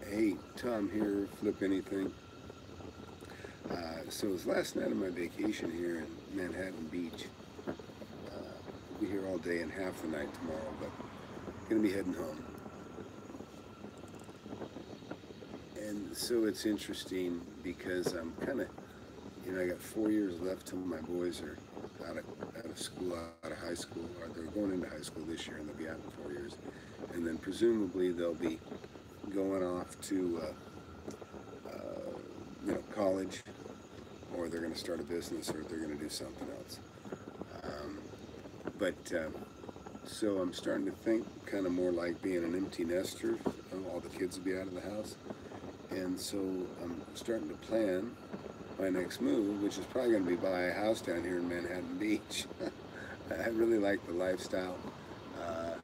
Hey, Tom here, Flip Anything. So it was last night of my vacation here in Manhattan Beach. I'll be here all day and half the night tomorrow, but gonna be heading home. And so it's interesting because I'm kind of, I got 4 years left till my boys are out of school, out of high school, or they're going into high school this year, and they'll be out in 4 years. And then presumably they'll be going off to college, or they're going to start a business, or they're going to do something else. Um, but so I'm starting to think kind of more like being an empty nester. All the kids will be out of the house, and so I'm starting to plan my next move, which is probably going to be buy a house down here in Manhattan Beach. I really like the lifestyle. Uh,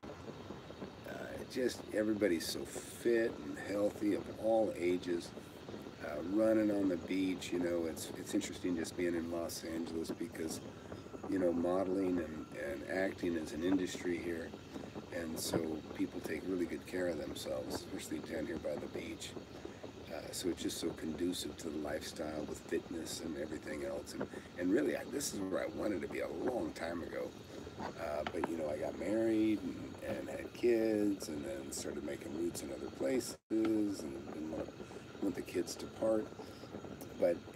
just everybody's so fit and healthy of all ages. Running on the beach, it's interesting just being in Los Angeles because, modeling and acting is an industry here, and so people take really good care of themselves, especially down here by the beach. So it's just so conducive to the lifestyle with fitness and everything else. And really, this is where I wanted to be a long time ago. But I got married and had kids, and then started making roots in other places, and didn't want the kids to part.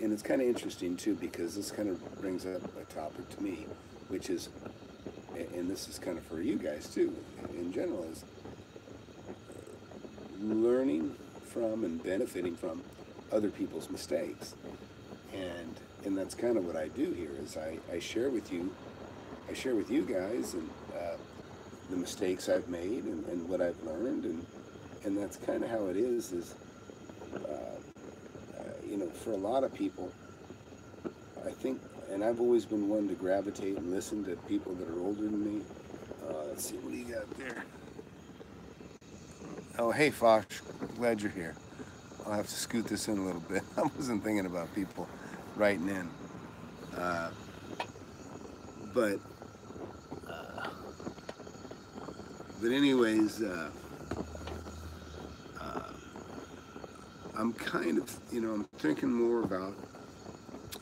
And it's kind of interesting too, because this kind of brings up a topic to me, which is, and this is kind of for you guys too, in general, is learning from and benefiting from other people's mistakes. And that's kind of what I do here, is I share with you guys, and the mistakes I've made, and what I've learned, and that's kind of how it is for a lot of people, I think, and I've always been one to gravitate and listen to people that are older than me. Let's see, what do you got there? Oh, hey, Fosh, glad you're here. I'll have to scoot this in a little bit. I wasn't thinking about people writing in. Uh, but, uh, but anyways, I'm kind of, I'm thinking more about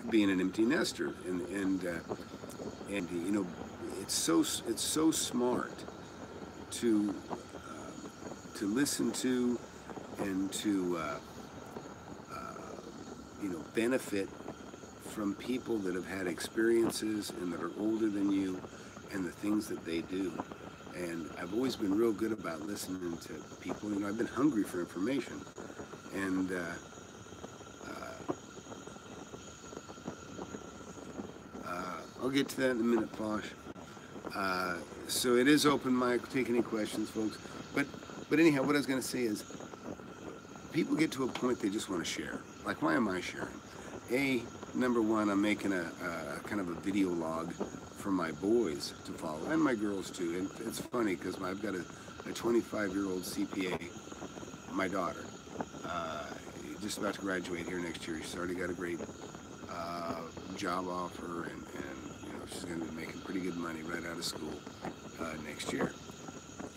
being an empty nester, and it's so smart to listen to, and to benefit from people that have had experiences and that are older than you, and the things that they do. And I've always been real good about listening to people. I've been hungry for information, and I'll get to that in a minute, Posh. So it is open mic. Take any questions, folks. But anyhow, what I was going to say is, people get to a point they just want to share. Like, why am I sharing? Number one, I'm making a kind of a video log for my boys to follow, and my girls too. And it's funny because I've got a 25-year-old CPA, my daughter, just about to graduate here next year. She's already got a great job offer, and she's going to be making pretty good money right out of school next year.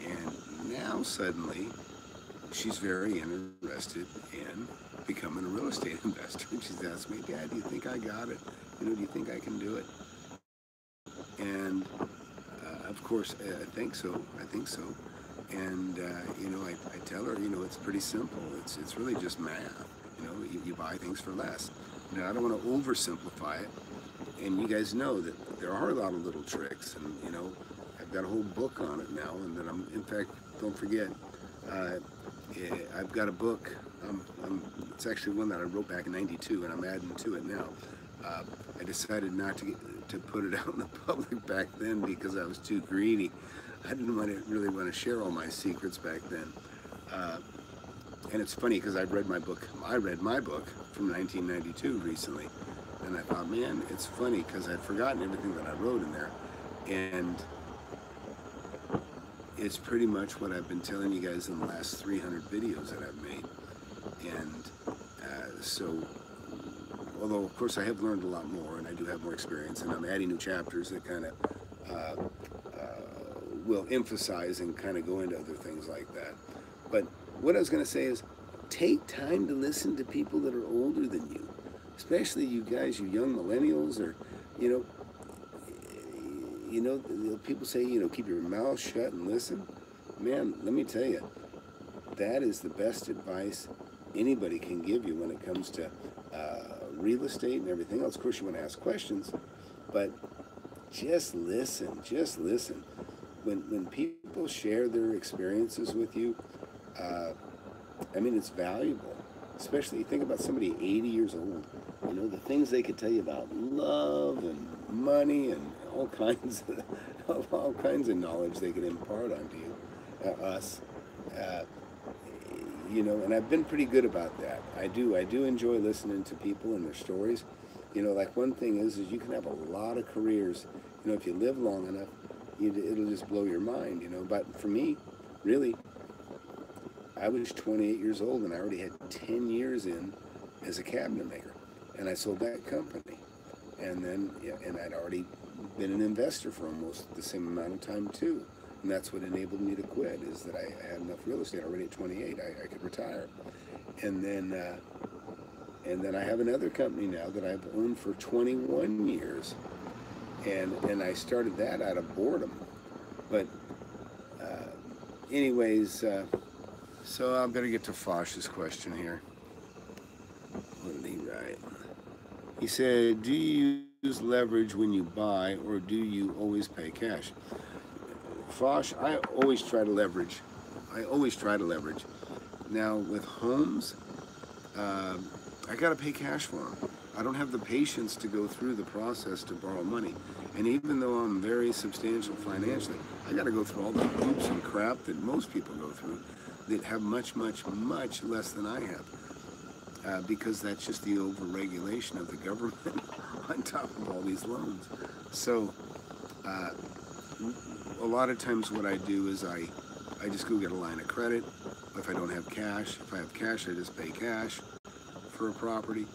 And now suddenly, she's very interested in becoming a real estate investor. And she's asked me, Dad, do you think I got it? Do you think I can do it? And of course, I think so. And I tell her, it's pretty simple. It's really just math. You buy things for less. Now, I don't want to oversimplify it. And you guys know that there are a lot of little tricks, and I've got a whole book on it now. And that in fact, don't forget, I've got a book. It's actually one that I wrote back in '92, and I'm adding to it now. I decided not to put it out in the public back then because I was too greedy. I didn't really want to share all my secrets back then. And it's funny because I read my book from 1992 recently, and I thought, man, it's funny because I'd forgotten everything that I wrote in there, and it's pretty much what I've been telling you guys in the last 300 videos that I've made. And so, although of course I have learned a lot more, and I do have more experience, and I'm adding new chapters that kind of will emphasize and kind of go into other things like that. But what I was going to say is, take time to listen to people that are older than you, especially you guys, you young millennials, or you know, people say, keep your mouth shut and listen. Man, let me tell you, that is the best advice anybody can give you when it comes to real estate and everything else. Of course, you want to ask questions, but just listen. Just listen. When people share their experiences with you, I mean, it's valuable. Especially, think about somebody 80 years old. You know, the things they could tell you about love and money and all kinds of knowledge they could impart onto you, us. You know, and I've been pretty good about that. I do enjoy listening to people and their stories. You know, like one thing is you can have a lot of careers. You know, if you live long enough, it'll just blow your mind. You know, but for me, really, I was 28 years old and I already had 10 years in as a cabinet maker, and I sold that company. And then, and I'd already been an investor for almost the same amount of time too. And that's what enabled me to quit, is that I had enough real estate already at 28. I could retire. And then I have another company now that I've owned for 21 years. And I started that out of boredom. But anyways, so I better get to Fosh's question here. What did he write? He said, do you use leverage when you buy, or do you always pay cash? Fosh, I always try to leverage. Now, with homes, I got to pay cash for them. I don't have the patience to go through the process to borrow money. And even though I'm very substantial financially, I got to go through all the hoops and crap that most people go through that have much, much, much less than I have. Because that's just the over-regulation of the government on top of all these loans. So, a lot of times what I do is I just go get a line of credit. If I don't have cash, if I have cash, I just pay cash for a property.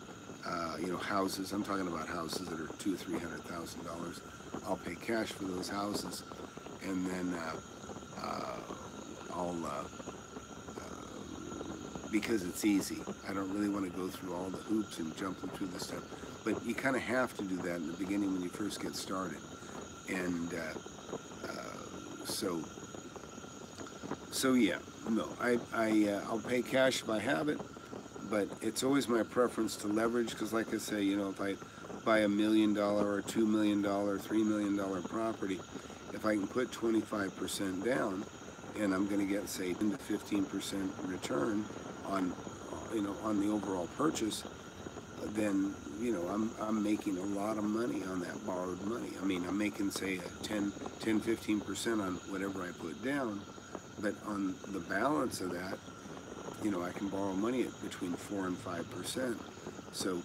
You know, houses, I'm talking about houses that are $200,000 or $300,000. I'll pay cash for those houses, and then I'll, because it's easy. I don't really want to go through all the hoops and jumping through the stuff. But you kind of have to do that in the beginning when you first get started. And so yeah, no, I'll pay cash if I have it, but it's always my preference to leverage, because like I say, you know, if I buy $1 million or $2 million, $3 million property, if I can put 25% down, and I'm going to get, say, 10 to 15% return on, you know, on the overall purchase, then, you know, I'm making a lot of money on that borrowed money. I mean, I'm making, say, 15% on whatever I put down, but on the balance of that, you know, I can borrow money at between 4 and 5%. So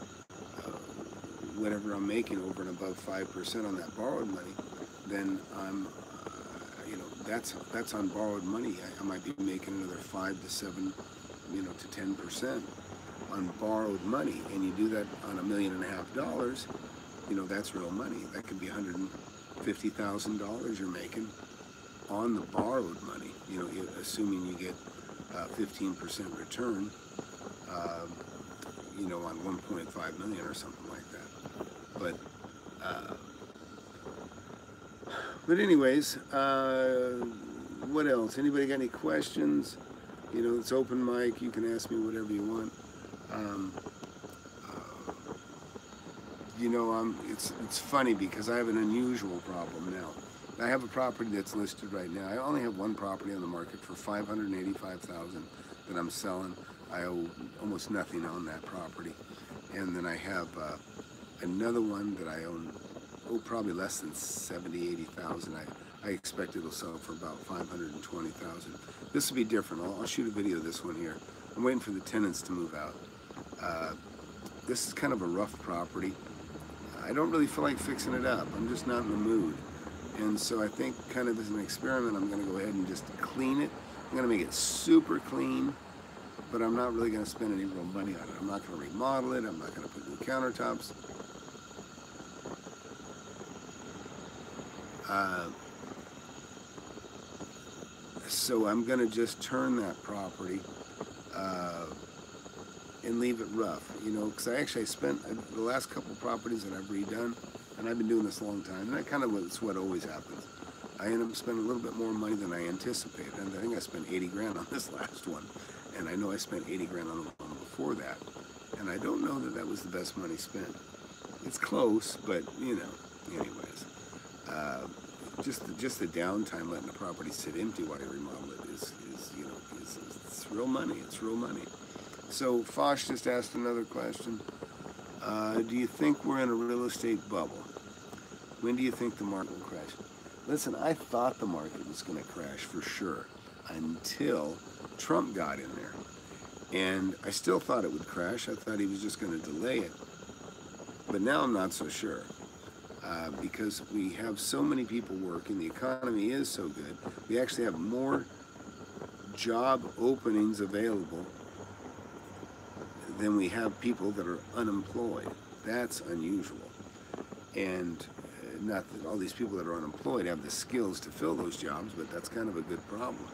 whatever I'm making over and above 5% on that borrowed money, then I'm, you know, that's on borrowed money. I might be making another 5 to 7, you know, to 10% on borrowed money. And you do that on $1.5 million, you know, that's real money. That could be $150,000 you're making on the borrowed money, you know, assuming you get 15% return, you know, on 1.5 million or something like that. But anyways, what else? Anybody got any questions? You know, it's open mic. You can ask me whatever you want. You know, it's funny because I have an unusual problem now. I have a property that's listed right now. I only have one property on the market for $585,000 that I'm selling. I owe almost nothing on that property. And then I have another one that I own, probably less than $70,000, $80,000. I expect it'll sell for about $520,000. This will be different. I'll shoot a video of this one here. I'm waiting for the tenants to move out. This is kind of a rough property. I don't really feel like fixing it up. I'm just not in the mood. And so I think, kind of as an experiment, I'm going to go ahead and just clean it. I'm going to make it super clean, but I'm not really going to spend any real money on it. I'm not going to remodel it. I'm not going to put new countertops. So I'm going to just turn that property and leave it rough, you know, because I spent the last couple properties that I've redone, and I've been doing this a long time, and that kind of it's what always happens. I end up spending a little bit more money than I anticipated, and I think I spent 80 grand on this last one, and I know I spent 80 grand on the one before that, and I don't know that that was the best money spent. It's close, but you know, anyways, just the downtime letting the property sit empty while you remodel it is you know, it's real money. It's real money. So Fosh just asked another question. Do you think we're in a real estate bubble? When do you think the market will crash? Listen, I thought the market was going to crash for sure until Trump got in there. And I still thought it would crash. I thought he was just going to delay it. But now I'm not so sure. Because we have so many people working, the economy is so good. We actually have more job openings available than we have people that are unemployed. That's unusual. And not that all these people that are unemployed have the skills to fill those jobs, but that's kind of a good problem.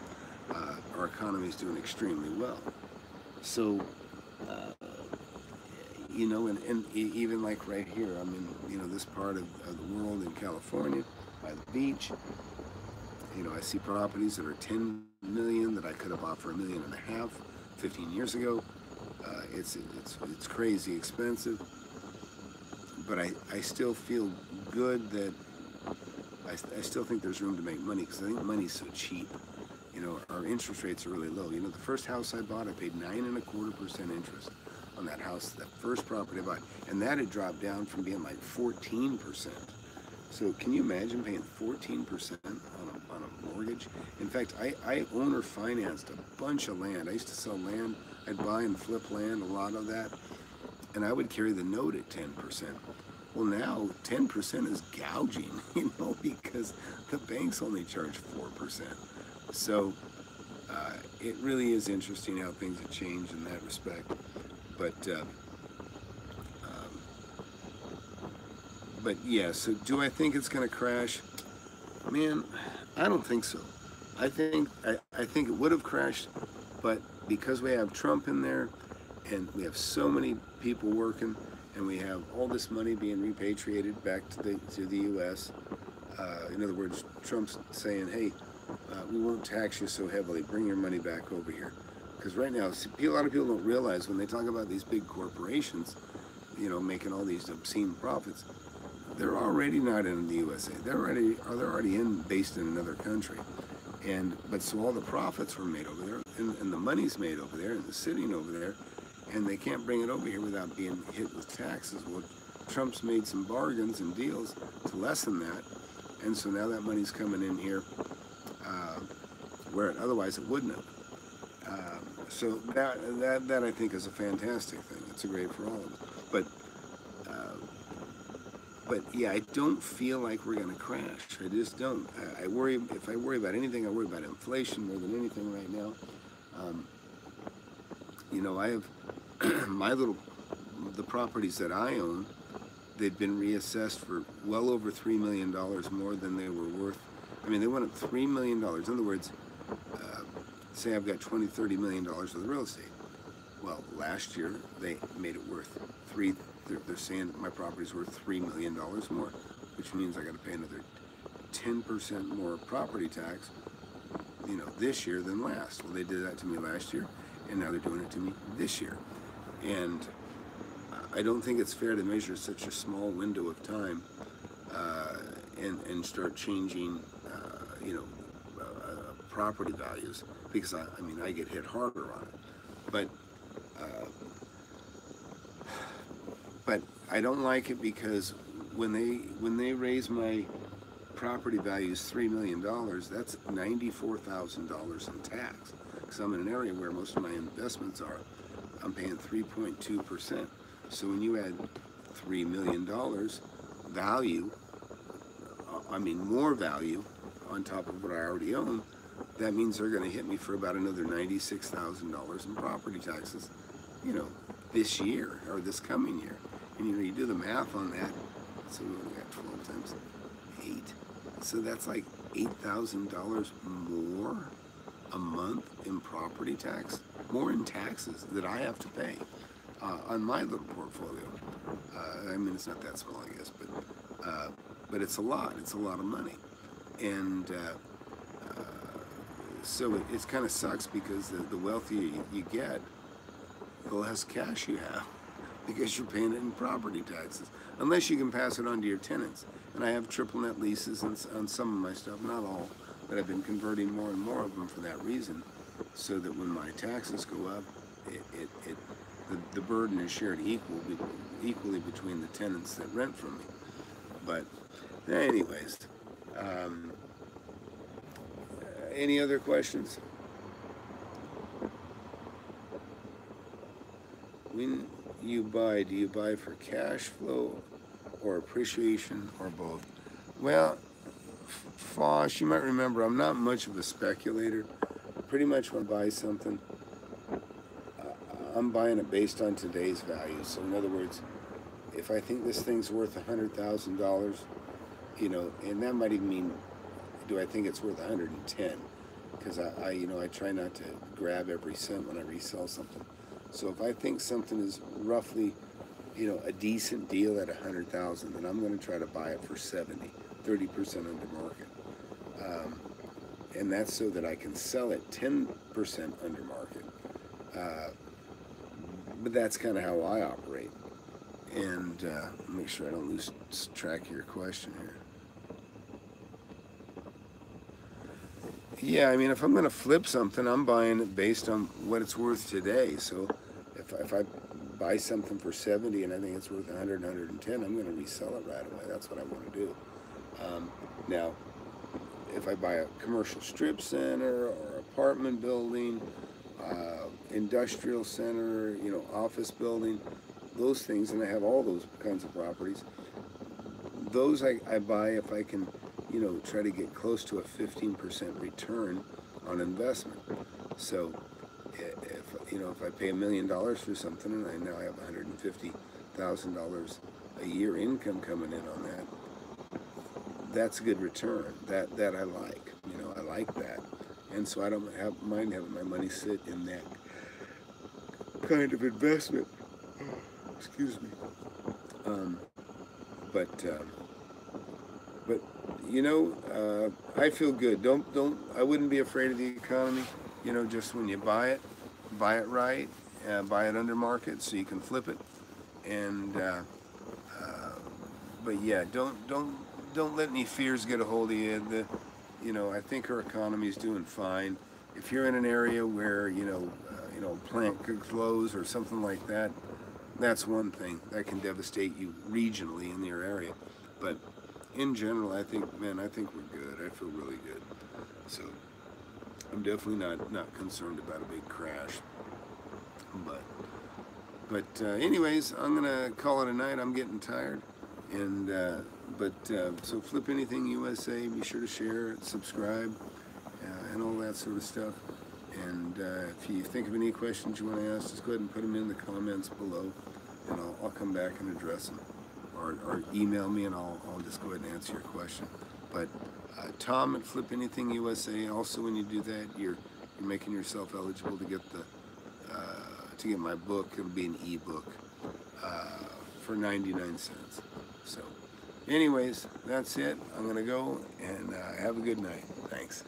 Our economy is doing extremely well. So, you know, and even like right here, I'm in, you know, this part of the world in California, by the beach. You know, I see properties that are 10 million that I could have bought for $1.5 million 15 years ago. It's crazy expensive, but I still feel good that I still think there's room to make money, because I think money's so cheap. You know, our interest rates are really low. You know, the first house I bought, I paid 9.25% interest on that house, that first property I bought, and that had dropped down from being like 14%. So can you imagine paying 14% on a mortgage? In fact, I owner financed a bunch of land. I used to sell land. I'd buy and flip land, a lot of that, and I would carry the note at 10%. Well, now 10% is gouging, you know, because the banks only charge 4%. So it really is interesting how things have changed in that respect. But yeah, so do I think it's going to crash? Man, I don't think so. I think it would have crashed, but because we have Trump in there, and we have so many people working, and we have all this money being repatriated back to the U.S. In other words, Trump's saying, "Hey, we won't tax you so heavily. Bring your money back over here." Because right now, a lot of people don't realize when they talk about these big corporations, you know, making all these obscene profits, they're already not in the USA. They're already based in another country. But so all the profits were made over there, and the money's made over there, and it's sitting over there, and they can't bring it over here without being hit with taxes. Well, Trump's made some bargains and deals to lessen that, and so now that money's coming in here, where otherwise it wouldn't have. So that I think is a fantastic thing. It's a great for all of us. But yeah, I don't feel like we're going to crash. I just don't. I worry, if I worry about anything, I worry about inflation more than anything right now. You know, I have the properties that I own, they've been reassessed for well over $3 million more than they were worth. I mean, they went up $3 million. In other words, say I've got $20–30 million worth of real estate. Well, last year they made it worth they're saying my property's worth $3 million more, which means I got to pay another 10% more property tax, you know, this year than last. Well, they did that to me last year, and now they're doing it to me this year. And I don't think it's fair to measure such a small window of time and start changing, you know, property values, because I mean, I get hit harder on it. But I don't like it, because when they raise my property values $3 million, that's $94,000 in tax. Because I'm in an area where most of my investments are. I'm paying 3.2%. So when you add $3 million value, I mean more value on top of what I already own, that means they're going to hit me for about another $96,000 in property taxes, you know, this year or this coming year. And you know, you do the math on that, so we only got 12 times 8. So that's like $8,000 more a month in property tax, more in taxes that I have to pay. on my little portfolio. I mean, it's not that small, I guess, but it's a lot. It's a lot of money, and so it kind of sucks because the wealthier you get, the less cash you have because you're paying it in property taxes, unless you can pass it on to your tenants. And I have triple net leases on some of my stuff, not all, but I've been converting more and more of them for that reason, so that when my taxes go up, the burden is shared equally between the tenants that rent from me. But anyways, any other questions? When you buy, do you buy for cash flow or appreciation or both? Well, Fosh, you might remember I'm not much of a speculator. Pretty much when I buy something, I'm buying it based on today's value. So in other words, if I think this thing's worth $100,000, you know, and that might even mean, do I think it's worth 110? Because I try not to grab every cent when I resell something. So if I think something is roughly, you know, a decent deal at 100,000, then I'm going to try to buy it for 70, 30% under market. And that's so that I can sell it 10% under market. But that's kind of how I operate. And make sure I don't lose track of your question here. Yeah, I mean, if I'm going to flip something, I'm buying it based on what it's worth today. So if I buy something for 70 and I think it's worth 100, 110, I'm going to resell it right away. That's what I want to do. Now, if I buy a commercial strip center or apartment building, industrial center, you know, office building, those things, and I have all those kinds of properties, those I buy if I can, you know, try to get close to a 15% return on investment. So if I pay $1 million for something and I now have $150,000 a year income coming in on that, that's a good return. That I like. You know, I like that. And so I don't mind having my money sit in that kind of investment. Excuse me. But you know, I feel good. I wouldn't be afraid of the economy. You know, just when you buy it right, buy it under market so you can flip it. And but yeah, don't let any fears get a hold of you. You know, I think our economy is doing fine. If you're in an area where plant could close or something like that, that's one thing that can devastate you regionally in your area. But in general, I think we're good. I feel really good. So I'm definitely not concerned about a big crash. But anyways, I'm gonna call it a night. I'm getting tired. And so Flip Anything USA, be sure to share, subscribe, and all that sort of stuff. And if you think of any questions you want to ask, just go ahead and put them in the comments below, and I'll come back and address them. Or email me, and I'll just go ahead and answer your question. But Tom at FlipAnythingUSA. Also, when you do that, you're making yourself eligible to get my book. It'll be an ebook for 99 cents. So, anyways, that's it. I'm gonna go and have a good night. Thanks.